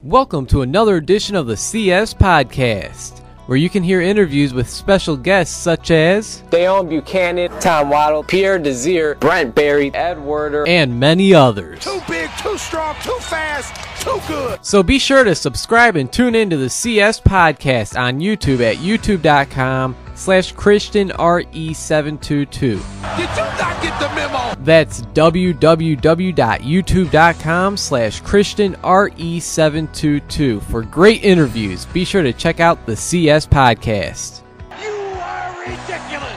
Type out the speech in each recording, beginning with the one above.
Welcome to another edition of the CS Podcast, where you can hear interviews with special guests such as Dale Buchanan, Tom Waddle, Pierre Desir, Brent Berry, Ed Werder, and many others. Too big, too strong, too fast, too good. So be sure to subscribe and tune in to the CS Podcast on YouTube at youtube.com/ChristianRE722. Did you not get the memo? That's www.youtube.com/ChristianRE722 for great interviews. Be sure to check out the CS Podcast. You are ridiculous.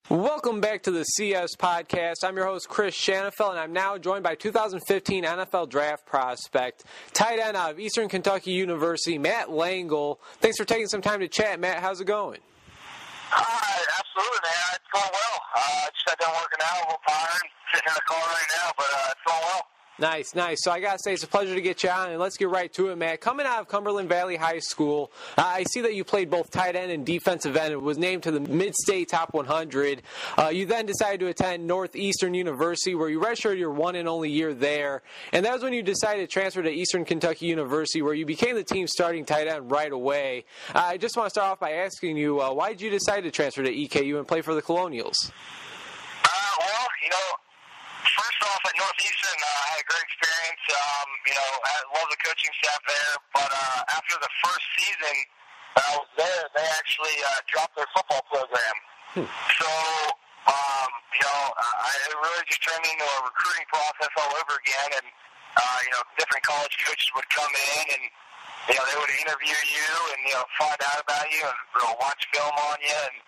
Welcome back to the CS Podcast. I'm your host, Chris Shanafelt, and I'm now joined by 2015 NFL Draft prospect, tight end out of Eastern Kentucky University, Matt Lengel. Thanks for taking some time to chat, Matt. How's it going? Absolutely, man. It's going well. Just got done working out, a little tired, sitting in the car right now, but it's going well. Nice. So I got to say, it's a pleasure to get you on, and let's get right to it, Matt. Coming out of Cumberland Valley High School, I see that you played both tight end and defensive end and was named to the Mid-State Top 100. You then decided to attend Northeastern University, where you redshirted your one and only year there, and that was when you decided to transfer to Eastern Kentucky University, where you became the team's starting tight end right away. I just want to start off by asking you, why did you decide to transfer to EKU and play for the Colonials? First off, at Northeastern, I had a great experience. I love the coaching staff there. But after the first season that I was there, they actually dropped their football program. So, it really just turned into a recruiting process all over again. And, different college coaches would come in and, they would interview you and, find out about you and watch film on you. And,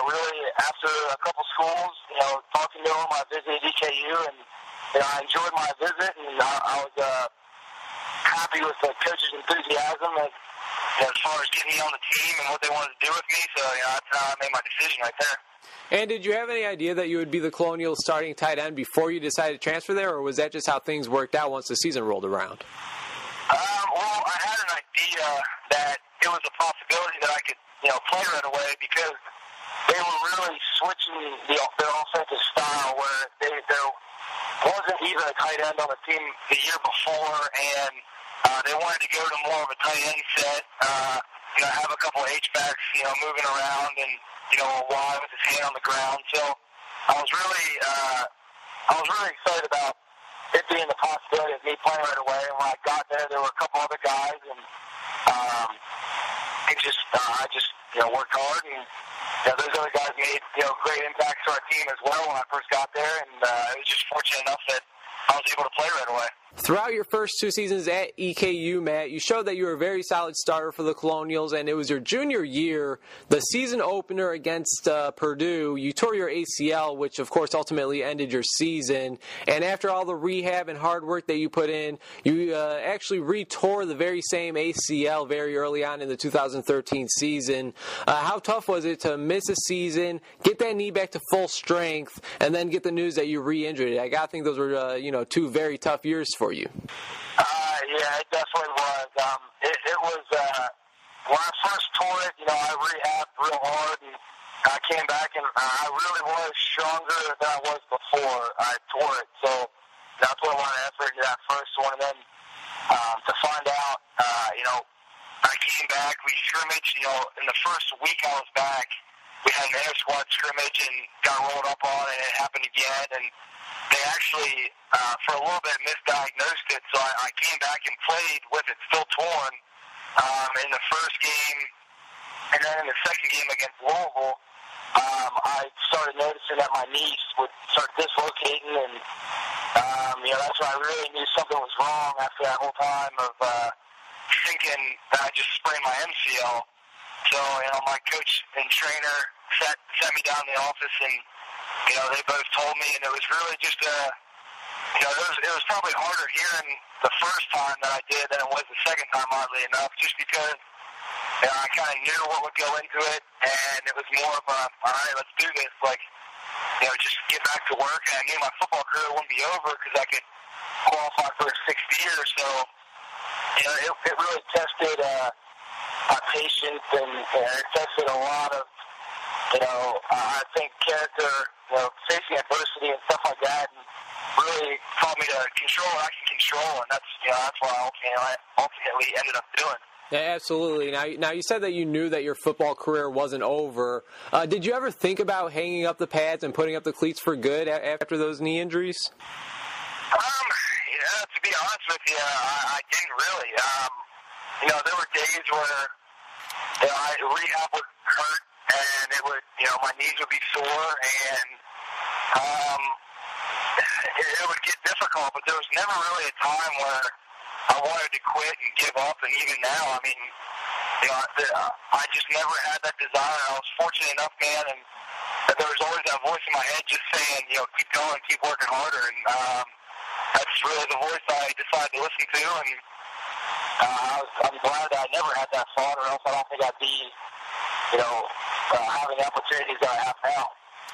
really, after a couple schools, talking to them, I visited EKU, and, I enjoyed my visit, and I was happy with the coach's enthusiasm as far as getting me on the team and what they wanted to do with me, so, that's how I made my decision right there. And did you have any idea that you would be the Colonials starting tight end before you decided to transfer there, or was that just how things worked out once the season rolled around? Well, I had an idea that it was a possibility that I could, play right away because they were really switching their offensive style where there wasn't even a tight end on the team the year before, and they wanted to go to more of a tight end set, have a couple of H-backs, moving around and, a wide with his hand on the ground. So I was really excited about it being the possibility of me playing right away. And when I got there were a couple other guys, and I just worked hard, and those other guys made great impacts to our team as well when I first got there, and I was just fortunate enough that I was able to play right away. Throughout your first two seasons at EKU, Matt, you showed that you were a very solid starter for the Colonials, and it was your junior year, the season opener against Purdue. You tore your ACL, which, of course, ultimately ended your season. And after all the rehab and hard work that you put in, you actually re-tore the very same ACL very early on in the 2013 season. How tough was it to miss a season, get that knee back to full strength, and then get the news that you re-injured it? I got to think those were, two very tough years for you. Yeah, it definitely was. It was, when I first tore it, I rehabbed real hard, and I came back, and I really was stronger than I was before I tore it. So I put a lot of effort into that first one, and then to find out, I came back, we scrimmaged, in the first week I was back, we had an inter-squad scrimmage and got rolled up on, and it happened again, and they actually, for a little bit, misdiagnosed it, so I came back and played with it still torn in the first game, and then in the second game against Louisville, I started noticing that my knees would start dislocating, and that's when I really knew something was wrong after that whole time of thinking that I just sprained my MCL. So, my coach and trainer sat me down in the office, and they both told me, and it was really just it was probably harder hearing the first time that I did than it was the second time, oddly enough, just because I kind of knew what would go into it, and it was more of a, all right, let's do this, just get back to work, and I knew my football career wouldn't be over because I could qualify for a sixth year, so, it really tested my patience, and it tested a lot of, I think character, facing adversity and stuff like that. And really taught me to control what I can control, and that's what I ultimately ended up doing. Yeah, absolutely. Now you said that you knew that your football career wasn't over. Did you ever think about hanging up the pads and putting up the cleats for good after those knee injuries? To be honest with you, I didn't really. There were days where rehab would hurt, and it would, my knees would be sore, and it would get difficult. But there was never really a time where I wanted to quit and give up. And even now, I mean, I just never had that desire. I was fortunate enough, man, and that there was always that voice in my head just saying, keep going, keep working harder. And that's really the voice I decided to listen to. And I'm glad that I never had that thought, or else I don't think I'd be, having the opportunities that I have now.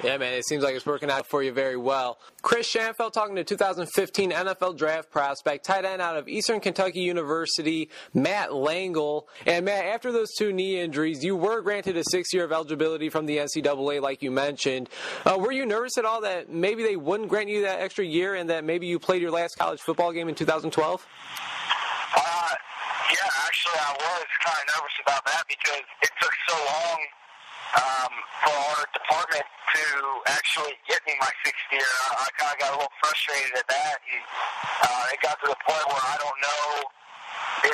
Yeah, man, it seems like it's working out for you very well. Chris Shanafelt talking to 2015 NFL draft prospect, tight end out of Eastern Kentucky University, Matt Lengel. And Matt, after those two knee injuries, you were granted a 6 year of eligibility from the NCAA, like you mentioned. Were you nervous at all that maybe they wouldn't grant you that extra year and that maybe you played your last college football game in 2012? Yeah, actually I was kind of nervous about that because it took so long for our department to actually get me my 6th year. I kind of got a little frustrated at that, and it got to the point where I didn't know if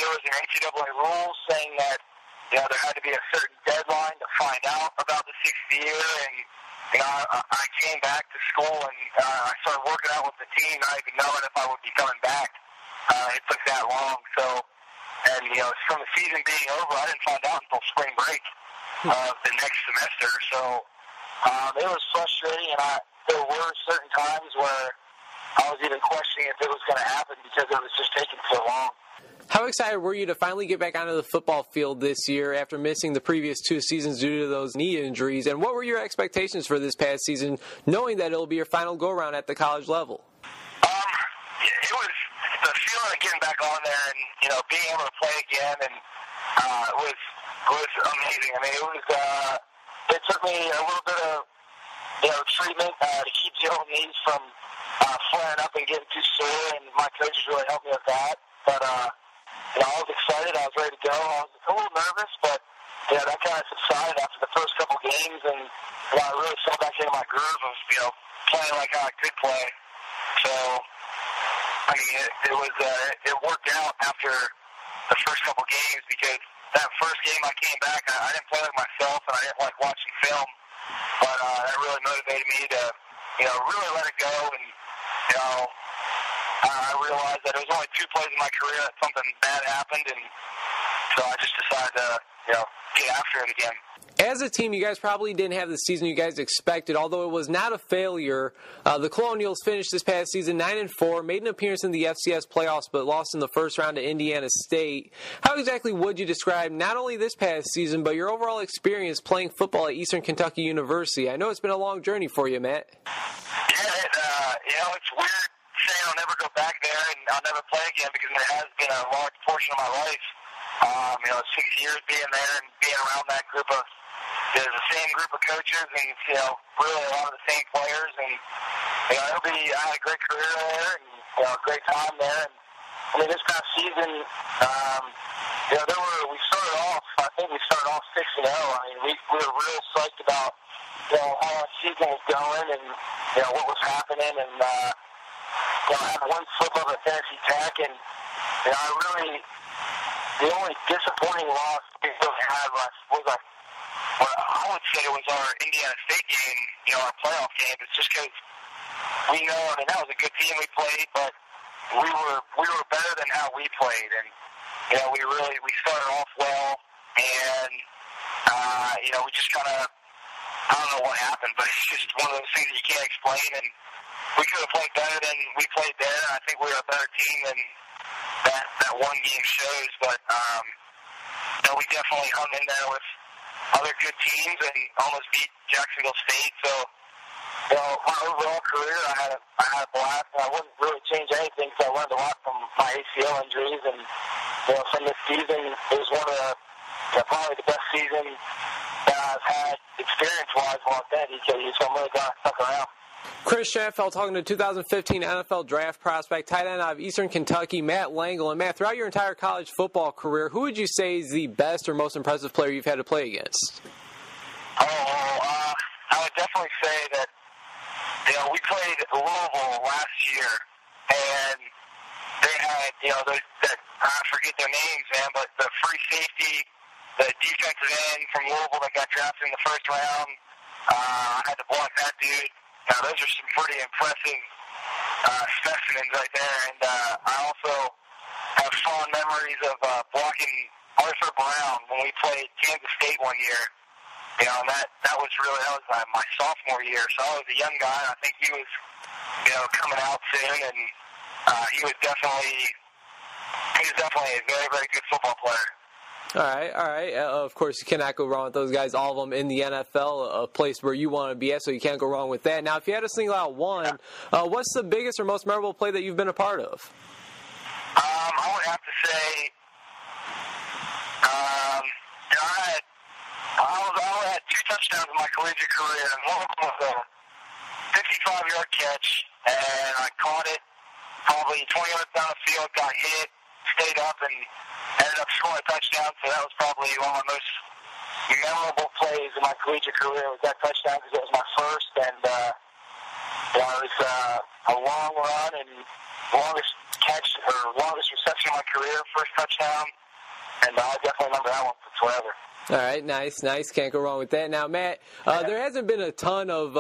there was an NCAA rule saying that there had to be a certain deadline to find out about the 6th year, and I came back to school and I started working out with the team, not even knowing if I would be coming back. It took that long, and from the season being over, I didn't find out until spring break of the next semester. So it was frustrating, and there were certain times where I was even questioning if it was going to happen because it was just taking so long. How excited were you to finally get back onto the football field this year after missing the previous 2 seasons due to those knee injuries? And what were your expectations for this past season, knowing that it will be your final go-around at the college level? It was the feeling of getting back on there and, being able to play again, and it was amazing. I mean, it took me a little bit of, treatment to keep the old knees from flaring up and getting too sore, and my coaches really helped me with that. But, I was excited. I was ready to go. I was a little nervous, but, that kind of subsided after the first couple games, and I really fell back into my groove of, playing like how I could play. So, I mean, it worked out after the first couple games because that first game I came back, I didn't play like myself, and I didn't like watching film, but that really motivated me to, really let it go, and, I realized that it was only 2 plays in my career that something bad happened, and so I just decided to, get after it again. As a team, you guys probably didn't have the season you guys expected, although it was not a failure. The Colonials finished this past season 9-4, made an appearance in the FCS playoffs, but lost in the first round to Indiana State. How exactly would you describe not only this past season, but your overall experience playing football at Eastern Kentucky University? I know it's been a long journey for you, Matt. Yeah, it's weird saying I'll never go back there and I'll never play again because it has been a large portion of my life. 6 years being there and being around that group of the same group of coaches and, really a lot of the same players. And, I had a great career there and, a great time there. And, I mean, this past season, we started off, I think we started off 6-0. I mean, we were real psyched about, how our season was going and, what was happening. And, I had one slip up at Tennessee Tech and, the only disappointing loss we really had was I would say it was our Indiana State game, our playoff game. It's just because we know, that was a good team we played, but we were better than how we played, and we started off well, and we just kind of, I don't know what happened, but it's just one of those things that you can't explain, and we could have played better than we played there, and I think we were a better team than that one game shows, but we definitely hung in there with other good teams and almost beat Jacksonville State. So, my overall career, I had a blast, and I wouldn't really change anything because I learned a lot from my ACL injuries, and from this season, it was one of probably the best seasons that I've had experience-wise while I've been at EKU, so I'm really glad I stuck around. Chris Shanafelt talking to 2015 NFL draft prospect, tight end out of Eastern Kentucky, Matt Lengel. And Matt, throughout your entire college football career, who would you say is the best or most impressive player you've had to play against? I would definitely say that, we played Louisville last year, and they had, I forget their names, man, but the free safety, the defensive end from Louisville that got drafted in the first round, I had to block that dude. Now, those are some pretty impressive specimens right there, and I also have fond memories of blocking Arthur Brown when we played Kansas State one year. And that was my sophomore year, so I was a young guy. I think he was, coming out soon, and he was definitely a very, very good football player. All right. Of course, you cannot go wrong with those guys, all of them in the NFL, a place where you want to be at, so you can't go wrong with that. Now, if you had to single out one, what's the biggest or most memorable play that you've been a part of? I would have to say, I had 2 touchdowns in my collegiate career, and one of them was a 55-yard catch, and I caught it probably 20 yards down the field, got hit, stayed up, and ended up scoring a touchdown. So that was probably one of my most memorable plays in my collegiate career, was that touchdown, because it was my first, and it was a long run and longest catch or longest reception of my career, first touchdown, and I definitely remember that one forever. All right, nice. Can't go wrong with that. Now, Matt, there hasn't been a ton of,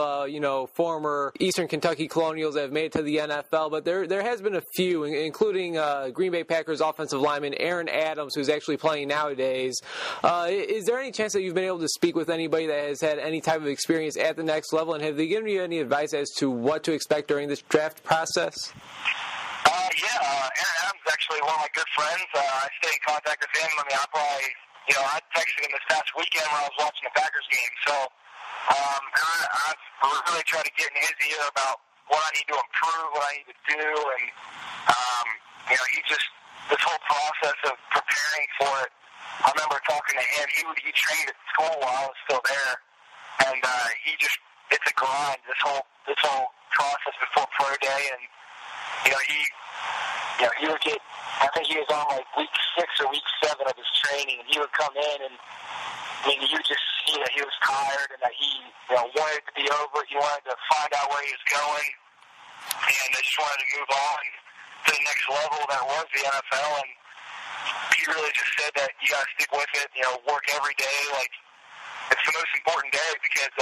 former Eastern Kentucky Colonials that have made it to the NFL, but there has been a few, including Green Bay Packers offensive lineman Aaron Adams, who's actually playing nowadays. Is there any chance that you've been able to speak with anybody that has had any type of experience at the next level, and have they given you any advice as to what to expect during this draft process? Aaron Adams is actually one of my good friends. I stay in contact with him. I texted him this past weekend when I was watching the Packers game. So I've really tried to get in his ear about what I need to improve, what I need to do, and this whole process of preparing for it. I remember talking to him. He trained at school while I was still there, and it's a grind. This whole process before pro day, and he would get. I think he was on like week 6 or week 7 of his training, and he would come in, and you would just see that he was tired and that he wanted it to be over. He wanted to find out where he was going, and just wanted to move on to the next level that was the NFL. And he really just said that you got to stick with it. Work every day. Like, it's the most important day because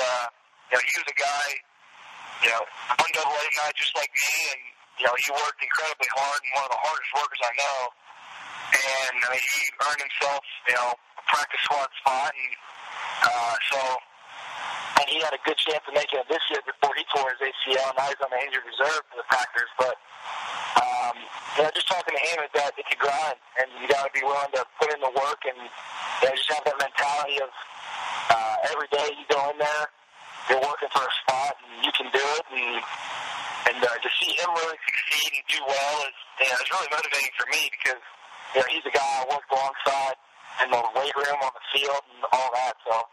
he was a guy, NCAA guy just like me, and he worked incredibly hard and one of the hardest workers I know. And he earned himself, a practice squad spot, and he had a good chance of making it this year before he tore his ACL. Now he's on the injured reserve for the Packers. But just talking to him is that it's a grind, and you got to be willing to put in the work, and just have that mentality of every day you go in there, you're working for a spot, and you can do it. And to see him really succeed and do well is really motivating for me because he's a guy I worked alongside in the weight room, on the field, and all that. So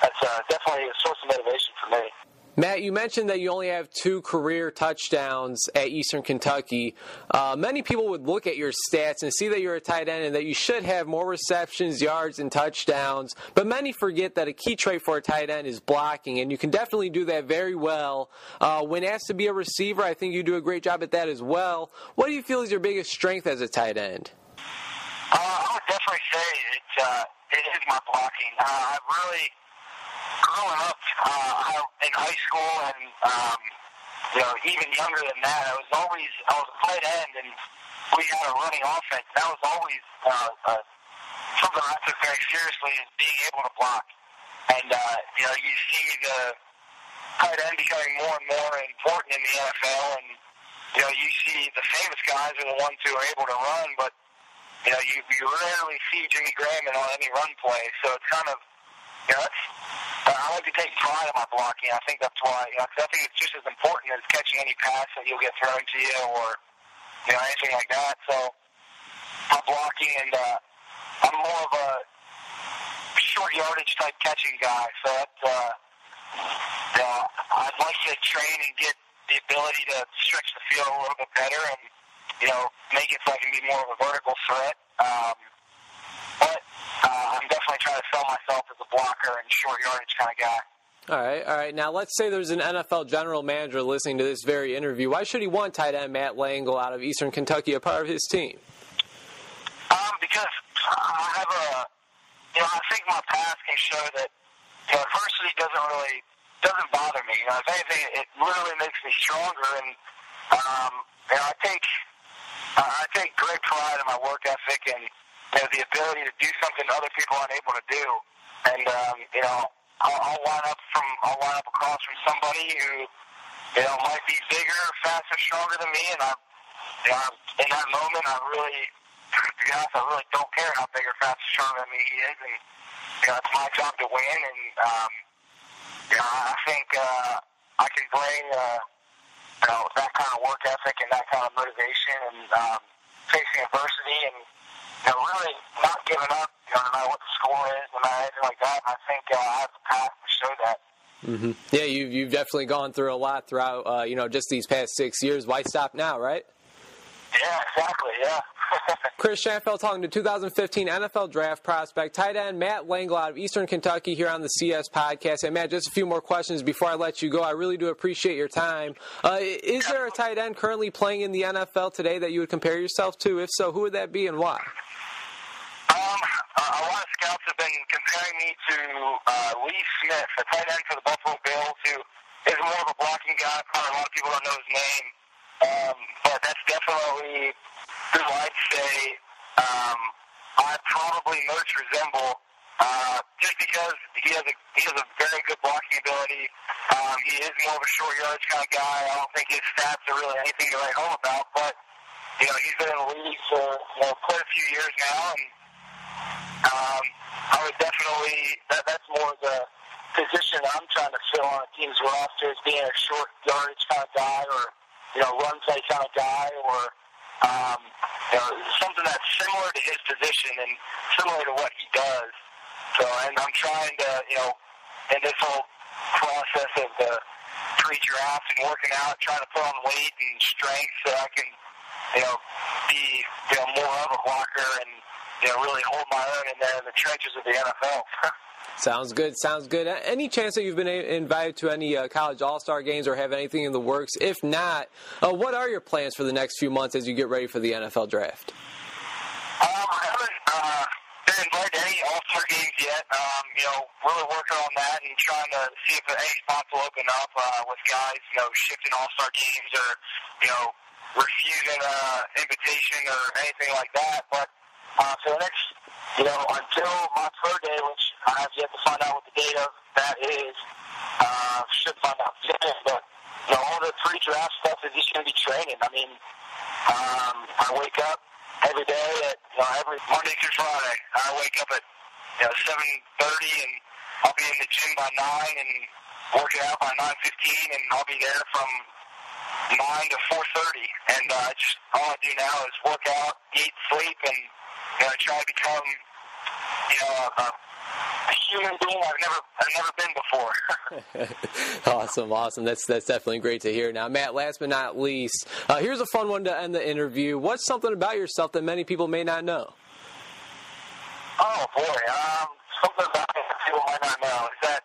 that's definitely a source of motivation for me. Matt, you mentioned that you only have 2 career touchdowns at Eastern Kentucky. Many people would look at your stats and see that you're a tight end and that you should have more receptions, yards, and touchdowns. But many forget that a key trait for a tight end is blocking, and you can definitely do that very well. When asked to be a receiver, I think you do a great job at that as well. What do you feel is your biggest strength as a tight end? I would definitely say it is my blocking. I've really... Growing up in high school and even younger than that, I was a tight end, and we had a running offense. That was always something I took very seriously, is being able to block. And you see the tight end becoming more and more important in the NFL, and you see the famous guys are the ones who are able to run, but you rarely see Jimmy Graham on any run play. So it's kind of I like to take pride in my blocking. I think that's why, cause I think it's just as important as catching any pass that you'll get thrown to you or, anything like that. So I'm blocking, and I'm more of a short yardage type catching guy. So I'd like to train and get the ability to stretch the field a little bit better and, make it so I can be more of a vertical threat. But I'm definitely trying to sell myself as a blocker and short yardage kind of guy. All right. Now, let's say there's an NFL general manager listening to this very interview. Why should he want tight end Matt Lengel out of Eastern Kentucky a part of his team? Because I have I think my past can show that, adversity doesn't bother me. If anything, it literally makes me stronger. And, I take great pride in my work ethic and, the ability to do something other people aren't able to do. And, I'll line up across from somebody who, might be bigger, faster, stronger than me. And in that moment, to be honest, I really don't care how big or fast or stronger than me he is. And, it's my job to win. And, I think I can bring, that kind of work ethic and that kind of motivation and facing adversity and, really not giving up, no matter what the score is, no matter anything like that. I think I have the path to show that. Mm-hmm. Yeah, you've definitely gone through a lot throughout, just these past 6 years. Why stop now, right? Yeah, exactly, yeah. Chris Shanafelt talking to 2015 NFL Draft prospect, tight end Matt Lengel out of Eastern Kentucky here on the CS Podcast. And Matt, just a few more questions before I let you go. I really do appreciate your time. Is there a tight end currently playing in the NFL today that you would compare yourself to? If so, who would that be and why? A lot of scouts have been comparing me to Lee Smith, a tight end for the Buffalo Bills, who is more of a blocking guy. Probably a lot of people don't know his name. But that's definitely who I'd say I probably most resemble, just because he has a very good blocking ability. He is more of a short yardage kind of guy. I don't think his stats are really anything to write home about, but he's been in the league for quite a few years now, and I would definitely that's more the position I'm trying to fill on a team's roster, as being a short yardage kind of guy, or run play kind of guy, or something that's similar to his position and similar to what he does. So, and I'm trying to, in this whole process of the pre-draft and working out, trying to put on weight and strength so I can, be, more of a blocker and, really hold my own in the trenches of the NFL. Sounds good. Any chance that you've been invited to any college all-star games or have anything in the works? If not, what are your plans for the next few months as you get ready for the NFL draft? I haven't been invited to any all-star games yet. Really working on that and trying to see if any spots will open up with guys, shifting all-star games or, refusing an invitation or anything like that. But for the next, until my pro day, which I have yet to find out what the date of that is, should find out soon. But, all the pre-draft stuff is just going to be training. I mean, I wake up every day at, every Monday through Friday. I wake up at, 7:30 and I'll be in the gym by 9 and working out by 9:15, and I'll be there from 9 to 4:30. And all I do now is work out, eat, sleep, and try to become, a human being I've never been before. Awesome. That's definitely great to hear. Now, Matt, last but not least, here's a fun one to end the interview. What's something about yourself that many people may not know? Oh boy, something about me that people might not know is that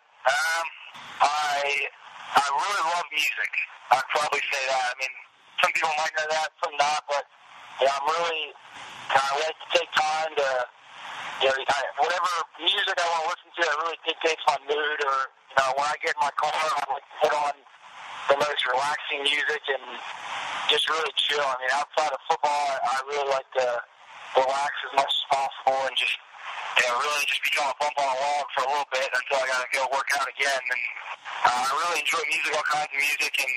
I really love music. I'd probably say that. I mean, some people might know that, some not, but I like to take time to, whatever music I want to listen to that really dictates my mood, or, when I get in my car, I like to put on the most relaxing music and just really chill. I mean, outside of football, I really like to relax as much as possible and just, really just become a bump on a log for a little bit until I got to go work out again. And I really enjoy music, all kinds of music, and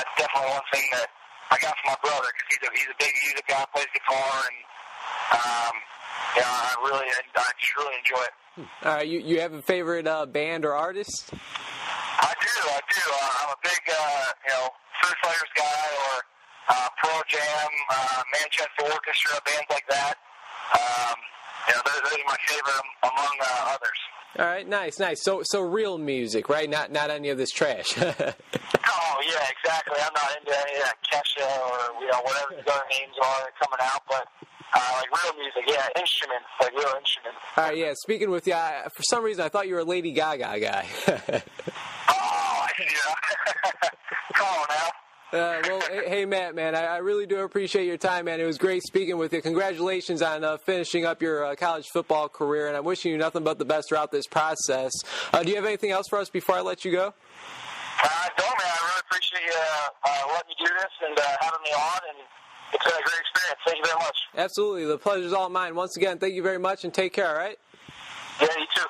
it's definitely one thing that I got from my brother, because he's a big music guy, plays guitar, and I just really enjoy it. All right, you have a favorite band or artist? I do. I'm a big, Foo Fighters guy, or Pearl Jam, Manchester Orchestra, bands like that. Those are my favorite among others. All right, nice. So real music, right? Not any of this trash. Oh, yeah, exactly. I'm not into any of that Kesha or, whatever the other names are coming out, but like real music, yeah, instruments, like real instruments. All right, yeah, speaking with you, for some reason I thought you were a Lady Gaga guy. Oh, yeah. Come on now. Well, hey, Matt, man, I really do appreciate your time, man. It was great speaking with you. Congratulations on finishing up your college football career, and I'm wishing you nothing but the best throughout this process. Do you have anything else for us before I let you go? I don't, man. I really appreciate you letting me do this and having me on, and it's been a great experience. Thank you very much. Absolutely. The pleasure's all mine. Once again, thank you very much, and take care, all right? Yeah, you too.